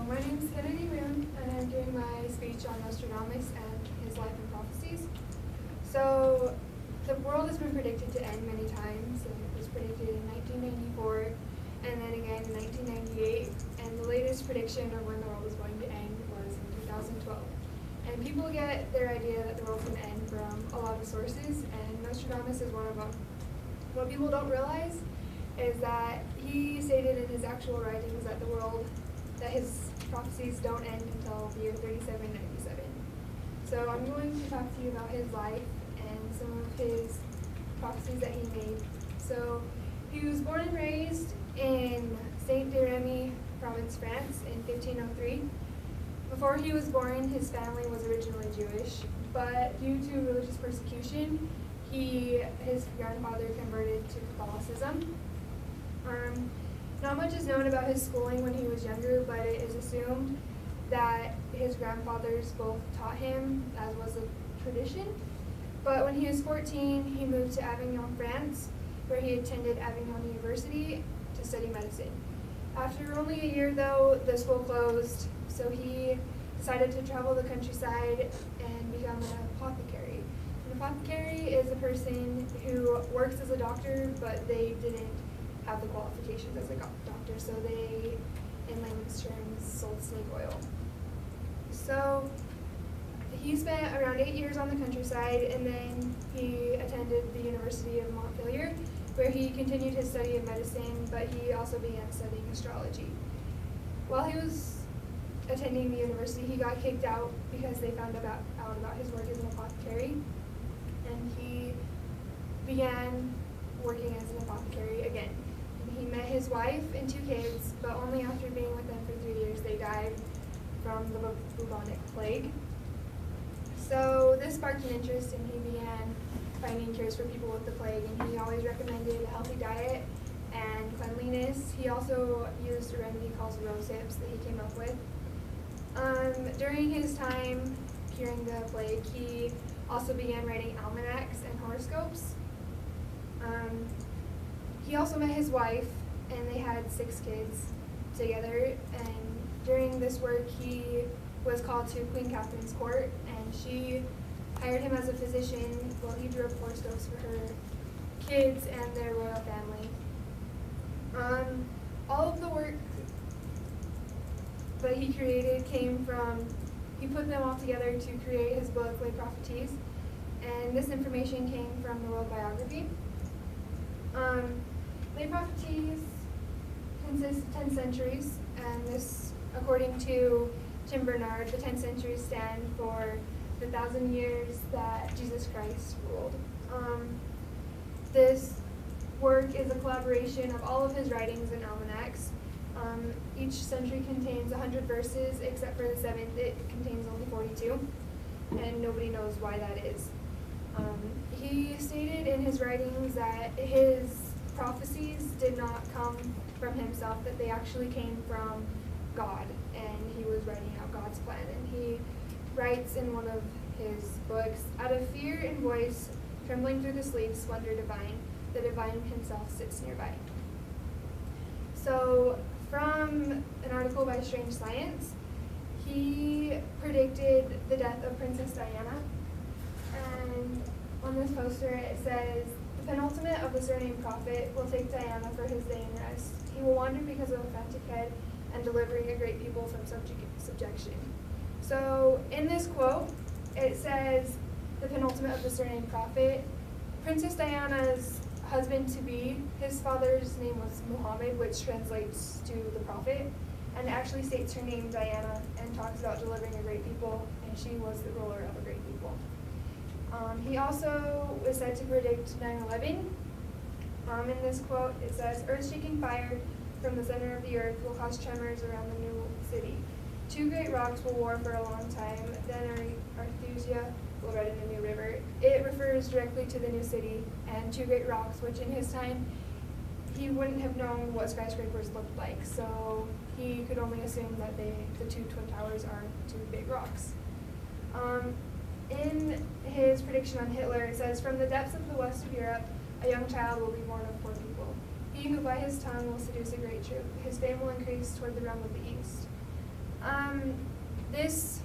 My name is Kenedee, and I'm doing my speech on Nostradamus and his life and prophecies. So, the world has been predicted to end many times. It was predicted in 1994, and then again in 1998, and the latest prediction of when the world was going to end was in 2012. And people get their idea that the world's going to end from a lot of sources, and Nostradamus is one of them. What people don't realize is that he stated in his actual writings that that his prophecies don't end until the year 3797. So I'm going to talk to you about his life and some of his prophecies that he made. So he was born and raised in Saint-Jérémy province, France in 1503. Before he was born, his family was originally Jewish, but due to religious persecution, his grandfather converted to Catholicism. Not much is known about his schooling when he was younger, but it is assumed that his grandfathers both taught him, as was the tradition. But when he was 14, he moved to Avignon, France, where he attended Avignon University to study medicine. After only a year, though, the school closed, so he decided to travel the countryside and become an apothecary. An apothecary is a person who works as a doctor, but they didn't have the qualifications as a doctor, so they, in layman's terms, sold snake oil. So he spent around 8 years on the countryside, and then he attended the University of Montpellier, where he continued his study of medicine, but he also began studying astrology. While he was attending the university, he got kicked out because they found out about his work as an apothecary, and he began working as an apothecary again. He met his wife and 2 kids, but only after being with them for 3 years they died from the bubonic plague. So this sparked an interest, and he began finding cures for people with the plague, and he always recommended a healthy diet and cleanliness. He also used a remedy called rose hips that he came up with. During his time curing the plague, he also began writing almanacs and horoscopes. He also met his wife, and they had 6 kids together, and during this work he was called to Queen Catherine's court, and she hired him as a physician while he drew up horoscopes for her kids and their royal family. All of the work that he created he put them all together to create his book, Les Prophéties, and this information came from the World Biography. Les Prophéties consists of 10 centuries, and this, according to Tim Bernard, the 10 centuries stand for the 1,000 years that Jesus Christ ruled. This work is a collaboration of all of his writings and almanacs. Each century contains 100 verses, except for the 7th, it contains only 42, and nobody knows why that is. He stated in his writings that his prophecies did not come from himself, that they actually came from God, and he was writing out God's plan. And he writes in one of his books, "Out of fear and voice, trembling through the sleep, splendor divine, the divine himself sits nearby." So from an article by Strange Science, he predicted the death of Princess Diana, and on this poster it says, "The penultimate of the surname prophet will take Diana for his day in rest. He will wander because of a frantic head and delivering a great people from subjection." So in this quote, it says, the penultimate of the surname prophet. Princess Diana's husband-to-be, his father's name was Muhammad, which translates to the prophet, and actually states her name Diana and talks about delivering a great people, and she was the ruler of a great people. He also is said to predict 9/11. In this quote, it says, "Earth-shaking fire from the center of the earth will cause tremors around the new city. 2 great rocks will war for a long time, then Arthusia will redden a new river." It refers directly to the new city and 2 great rocks, which in his time, he wouldn't have known what skyscrapers looked like, so he could only assume that the 2 twin towers are 2 big rocks. In his prediction on Hitler, it says, "From the depths of the west of Europe, a young child will be born of poor people. He who by his tongue will seduce a great troop. His fame will increase toward the realm of the east." This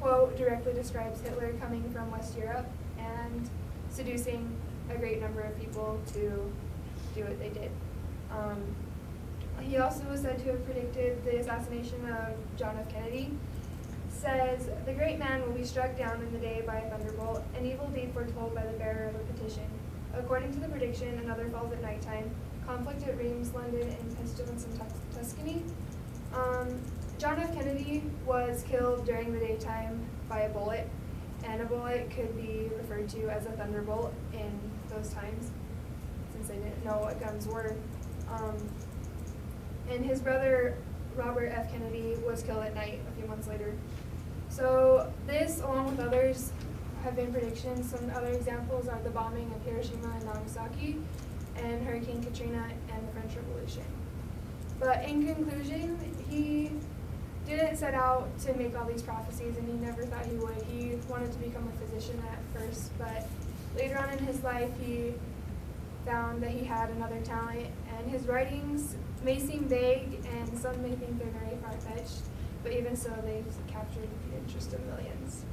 quote directly describes Hitler coming from West Europe and seducing a great number of people to do what they did. He also was said to have predicted the assassination of John F. Kennedy. Says, "The great man will be struck down in the day by a thunderbolt, an evil deed foretold by the bearer of a petition. According to the prediction, another falls at nighttime, conflict at Reims, London, and pestilence in Tuscany." John F. Kennedy was killed during the daytime by a bullet, and a bullet could be referred to as a thunderbolt in those times, since they didn't know what guns were. And his brother, Robert F. Kennedy, was killed at night a few months later. So this, along with others, have been predictions. Some other examples are the bombing of Hiroshima and Nagasaki, and Hurricane Katrina, and the French Revolution. But in conclusion, he didn't set out to make all these prophecies, and he never thought he would. He wanted to become a physician at first, but later on in his life, he found that he had another talent, and his writings may seem vague, and some may think they're very far-fetched, but even so, they've captured the interest of millions.